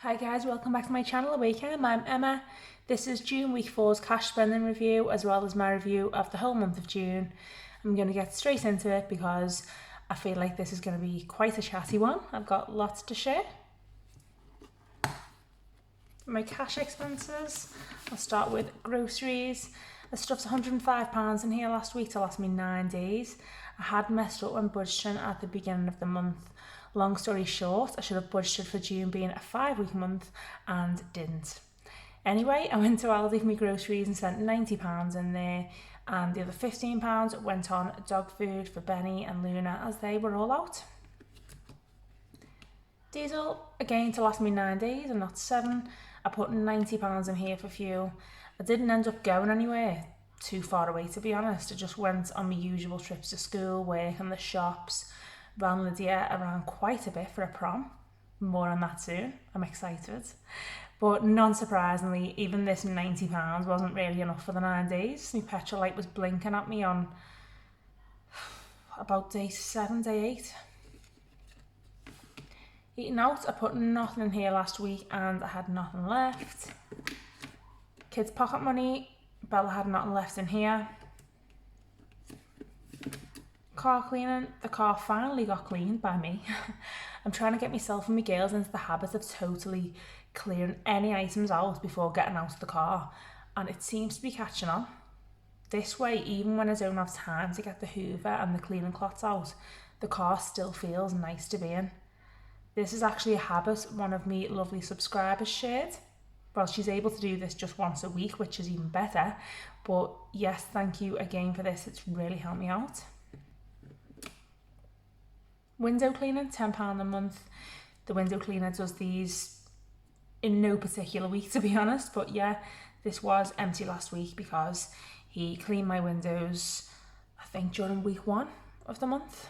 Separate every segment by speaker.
Speaker 1: Hi guys, welcome back to my channel, Awaken. I'm Emma. This is June week 4's cash spending review as well as my review of the whole month of June. I'm going to get straight into it because I feel like this is going to be quite a chatty one. I've got lots to share. My cash expenses, I'll start with groceries. I stuffed £105 in here last week to last me 9 days. I had messed up when budgeting at the beginning of the month. Long story short, I should have budgeted for June being a 5-week month and didn't. Anyway, I went to Aldi for my groceries and spent £90 in there, and the other £15 went on dog food for Benny and Luna as they were all out. Diesel, again to last me 9 days and not 7. I put £90 in here for fuel. I didn't end up going anywhere too far away, to be honest. I just went on my usual trips to school, work and the shops. Ran Lydia around quite a bit for a prom. More on that soon. I'm excited. But non-surprisingly, even this £90 wasn't really enough for the 9 days. My petrol light was blinking at me on about day 7, day 8. Eating out, I put nothing in here last week and I had nothing left. Kids' pocket money, Bella had nothing left in here. Car cleaning, the car finally got cleaned by me. I'm trying to get myself and my girls into the habit of totally clearing any items out before getting out of the car, and it seems to be catching on. This way, even when I don't have time to get the hoover and the cleaning cloths out, the car still feels nice to be in. This is actually a habit one of my lovely subscribers shared. Well, she's able to do this just once a week, which is even better, but yes, thank you again for this. It's really helped me out. Window cleaning, £10 a month. The window cleaner does these in no particular week, to be honest, but yeah, this was empty last week because he cleaned my windows, I think, during week 1 of the month.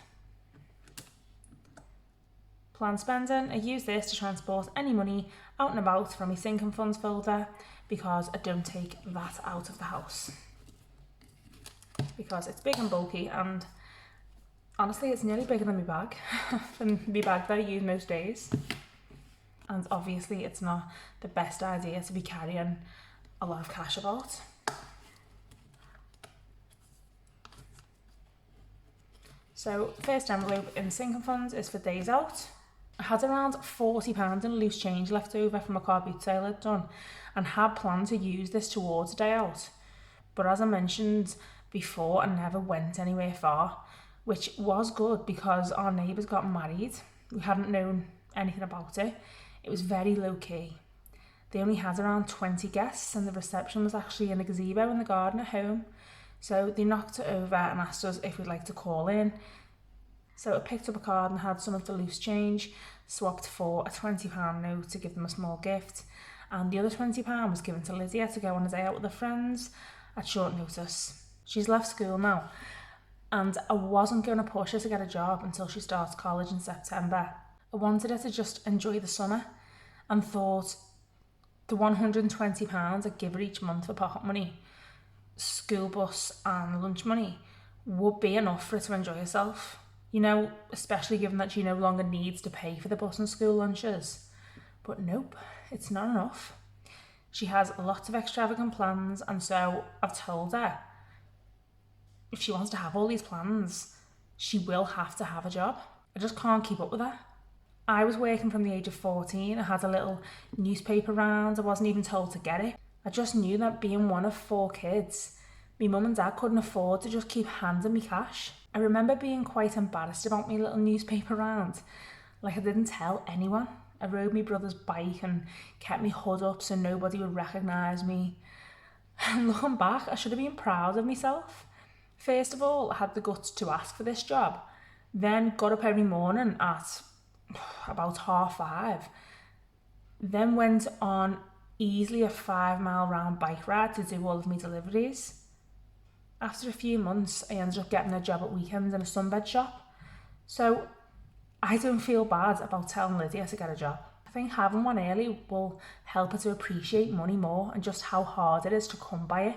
Speaker 1: Planned spending, I use this to transport any money out and about from my sinking funds folder because I don't take that out of the house because it's big and bulky, and honestly, it's nearly bigger than my bag, than my bag that I use most days. And obviously it's not the best idea to be carrying a lot of cash about. So first envelope in sinking funds is for days out. I had around £40 in loose change left over from a car boot sale I'd done and had planned to use this towards a day out. But as I mentioned before, I never went anywhere far, which was good because our neighbours got married. We hadn't known anything about it. It was very low key. They only had around 20 guests and the reception was actually in a gazebo in the garden at home. So they knocked it over and asked us if we'd like to call in. So I picked up a card and had some of the loose change, swapped for a £20 note to give them a small gift, and the other £20 was given to Lydia to go on a day out with her friends at short notice. She's left school now, and I wasn't going to push her to get a job until she starts college in September. I wanted her to just enjoy the summer and thought the £120 I'd give her each month for pocket money, school bus and lunch money would be enough for her to enjoy herself. You know, especially given that she no longer needs to pay for the bus and school lunches. But nope, it's not enough. She has lots of extravagant plans, and so I've told her if she wants to have all these plans, she will have to have a job. I just can't keep up with her. I was working from the age of 14. I had a little newspaper round. I wasn't even told to get it. I just knew that being one of 4 kids, my mum and dad couldn't afford to just keep handing me cash. I remember being quite embarrassed about my little newspaper round. Like, I didn't tell anyone. I rode my brother's bike and kept my hood up so nobody would recognise me. And looking back, I should have been proud of myself. First of all, I had the guts to ask for this job, then got up every morning at about 5:30, then went on easily a 5-mile round bike ride to do all of my deliveries. After a few months, I ended up getting a job at weekends in a sunbed shop. So I don't feel bad about telling Lydia to get a job. I think having one early will help her to appreciate money more and just how hard it is to come by it,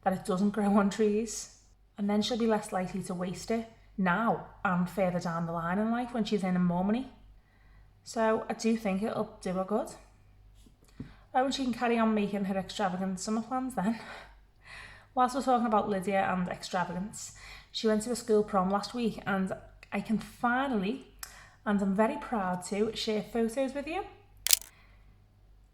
Speaker 1: that it doesn't grow on trees. And then she'll be less likely to waste it now and further down the line in life when she's earning more money. So I do think it'll do her good. Oh, and she can carry on making her extravagant summer plans then. Whilst we're talking about Lydia and extravagance, she went to a school prom last week, and I can finally, and I'm very proud to, share photos with you.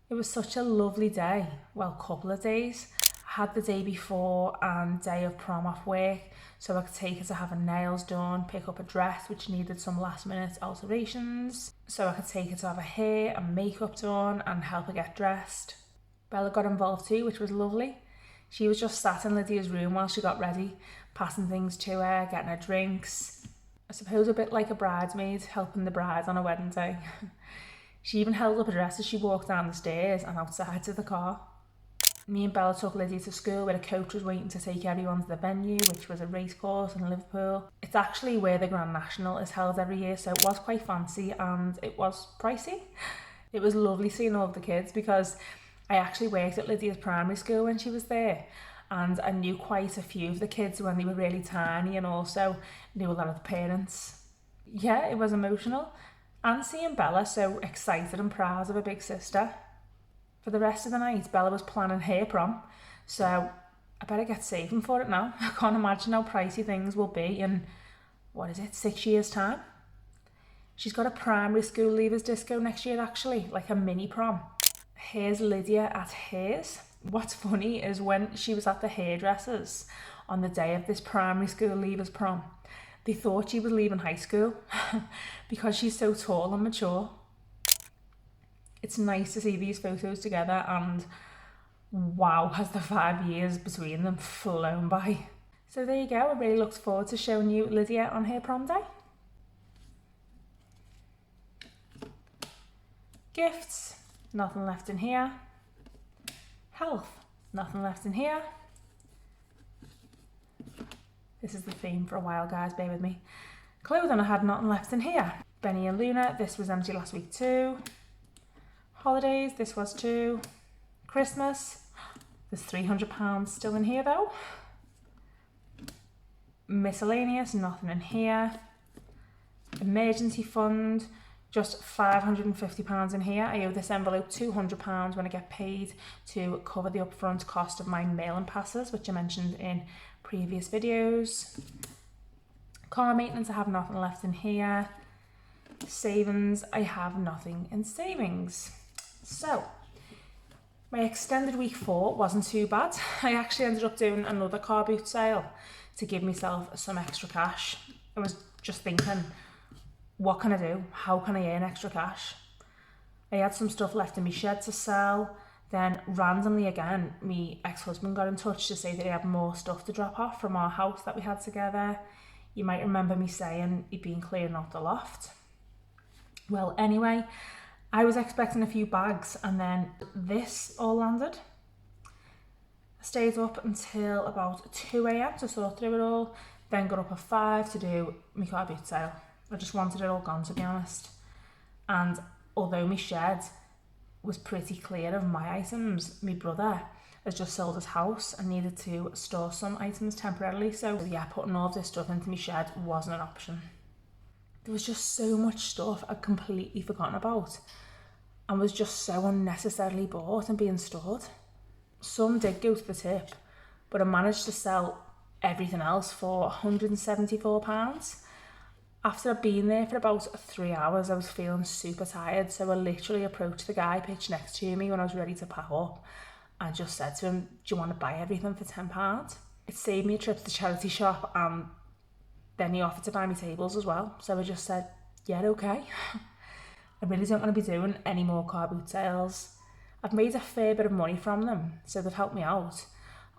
Speaker 1: It was such a lovely day, well, couple of days. I had the day before and day of prom off work, so I could take her to have her nails done, pick up a dress which needed some last minute alterations, so I could take her to have her hair and makeup done and help her get dressed. Bella got involved too, which was lovely. She was just sat in Lydia's room while she got ready, passing things to her, getting her drinks. I suppose a bit like a bridesmaid helping the bride on a wedding day. She even held up a dress as she walked down the stairs and outside to the car. Me and Bella took Lydia to school where a coach was waiting to take everyone to the venue, which was a race course in Liverpool. It's actually where the Grand National is held every year, so it was quite fancy and it was pricey. It was lovely seeing all of the kids because I actually worked at Lydia's primary school when she was there, and I knew quite a few of the kids when they were really tiny, and also knew a lot of the parents. Yeah, it was emotional. And seeing Bella so excited and proud of her big sister. For the rest of the night, Bella was planning her prom, so I better get saving for it now. I can't imagine how pricey things will be in, 6 years' time? She's got a primary school leavers disco next year actually, like a mini prom. Here's Lydia at hers. What's funny is when she was at the hairdressers on the day of this primary school leavers prom, they thought she was leaving high school because she's so tall and mature. It's nice to see these photos together, and wow, has the 5 years between them flown by. So there you go, I really look forward to showing you Lydia on her prom day. Gifts, nothing left in here. Health, nothing left in here. This is the theme for a while, guys, bear with me. Clothing, I had nothing left in here. Benny and Luna, this was empty last week too. Holidays, this was too. Christmas, there's £300 still in here though. Miscellaneous, nothing in here. Emergency fund, just £550 in here. I owe this envelope £200 when I get paid to cover the upfront cost of my mail-in passes, which I mentioned in previous videos. Car maintenance, I have nothing left in here. Savings, I have nothing in savings. So, my extended week 4 wasn't too bad. I actually ended up doing another car boot sale to give myself some extra cash. I was just thinking, what can I do? How can I earn extra cash? I had some stuff left in my shed to sell. Then randomly again, my ex-husband got in touch to say that he had more stuff to drop off from our house that we had together. You might remember me saying he'd been clearing out the loft. Well, anyway, I was expecting a few bags and then this all landed. I stayed up until about 2 a.m. to sort through it all, then got up at 5 to do my car boot sale. I just wanted it all gone, to be honest. And although my shed was pretty clear of my items, my brother has just sold his house and needed to store some items temporarily, so yeah, putting all of this stuff into my shed wasn't an option. There was just so much stuff I'd completely forgotten about and was just so unnecessarily bought and being stored. Some did go to the tip, but I managed to sell everything else for £174. After I'd been there for about 3 hours, I was feeling super tired, so I literally approached the guy pitched next to me when I was ready to pack up and just said to him, do you want to buy everything for £10? It saved me a trip to the charity shop, and then he offered to buy me tables as well, so I just said, yeah, okay. I really don't want to be doing any more car boot sales. I've made a fair bit of money from them, so they've helped me out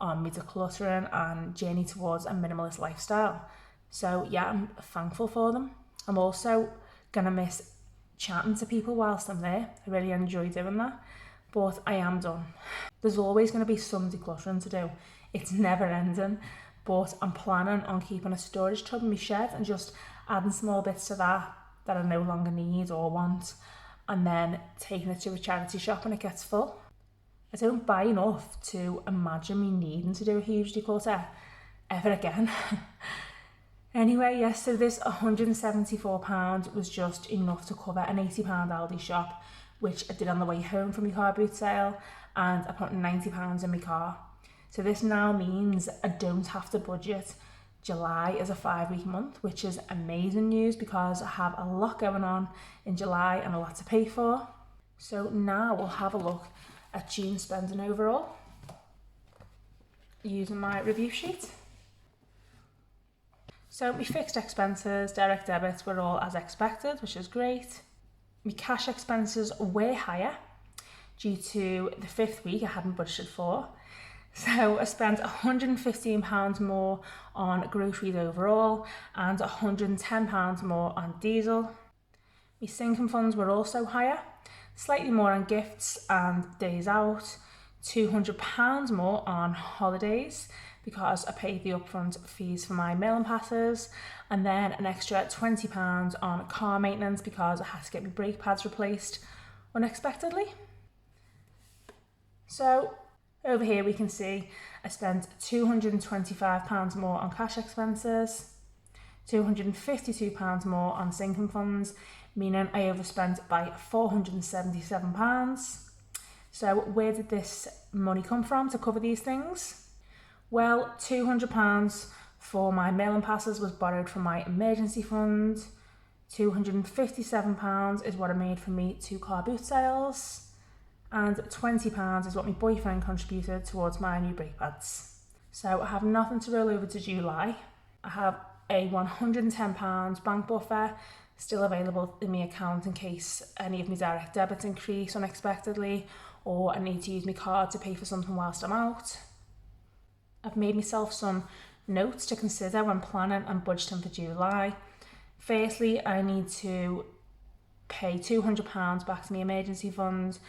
Speaker 1: on my decluttering and journey towards a minimalist lifestyle. So yeah, I'm thankful for them. I'm also going to miss chatting to people whilst I'm there. I really enjoy doing that, but I am done. There's always going to be some decluttering to do. It's never ending, but I'm planning on keeping a storage tub in my shed and just adding small bits to that I no longer need or want, and then taking it to a charity shop when it gets full. I don't buy enough to imagine me needing to do a huge declutter ever again. Anyway, yes, so this £174 was just enough to cover an £80 Aldi shop, which I did on the way home from my car boot sale, and I put £90 in my car. So this now means I don't have to budget July as a 5-week month, which is amazing news because I have a lot going on in July and a lot to pay for. So now we'll have a look at June spending overall using my review sheet. So my fixed expenses, direct debits were all as expected, which is great. My cash expenses were higher due to the 5th week I hadn't budgeted for. So I spent £115 more on groceries overall and £110 more on diesel. My sinking funds were also higher, slightly more on gifts and days out, £200 more on holidays because I paid the upfront fees for my mailing passes, and then an extra £20 on car maintenance because I had to get my brake pads replaced unexpectedly. So over here we can see I spent £225 more on cash expenses, £252 more on sinking funds, meaning I overspent by £477. So where did this money come from to cover these things? Well, £200 for my mailing passes was borrowed from my emergency fund, £257 is what I made from me 2 car boot sales, and £20 is what my boyfriend contributed towards my new brake pads. So I have nothing to roll over to July. I have a £110 bank buffer still available in my account in case any of my direct debits increase unexpectedly or I need to use my card to pay for something whilst I'm out. I've made myself some notes to consider when planning and budgeting for July. Firstly, I need to pay £200 back to my emergency fund.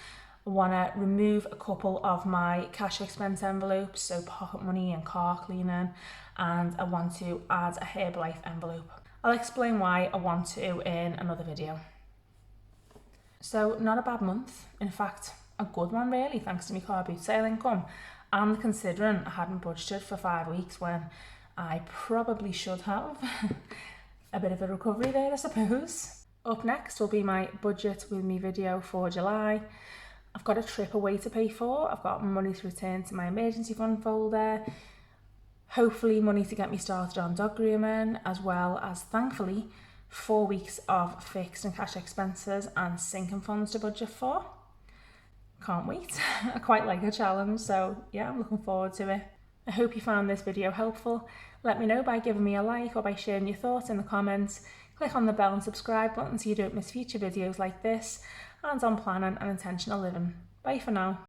Speaker 1: I want to remove a couple of my cash expense envelopes, so pocket money and car cleaning, and I want to add a Herbalife envelope. I'll explain why I want to in another video. So not a bad month, in fact a good one really, thanks to my car boot sale income, and considering I hadn't budgeted for 5 weeks when I probably should have. A bit of a recovery there, I suppose. Up next will be my budget with me video for July. I've got a trip away to pay for, I've got money to return to my emergency fund folder, hopefully money to get me started on dog grooming, as well as thankfully 4 weeks of fixed and cash expenses and sinking funds to budget for. Can't wait. I quite like a challenge, so yeah, I'm looking forward to it. I hope you found this video helpful. Let me know by giving me a like or by sharing your thoughts in the comments. Click on the bell and subscribe button so you don't miss future videos like this, and on planning and intentional living. Bye for now.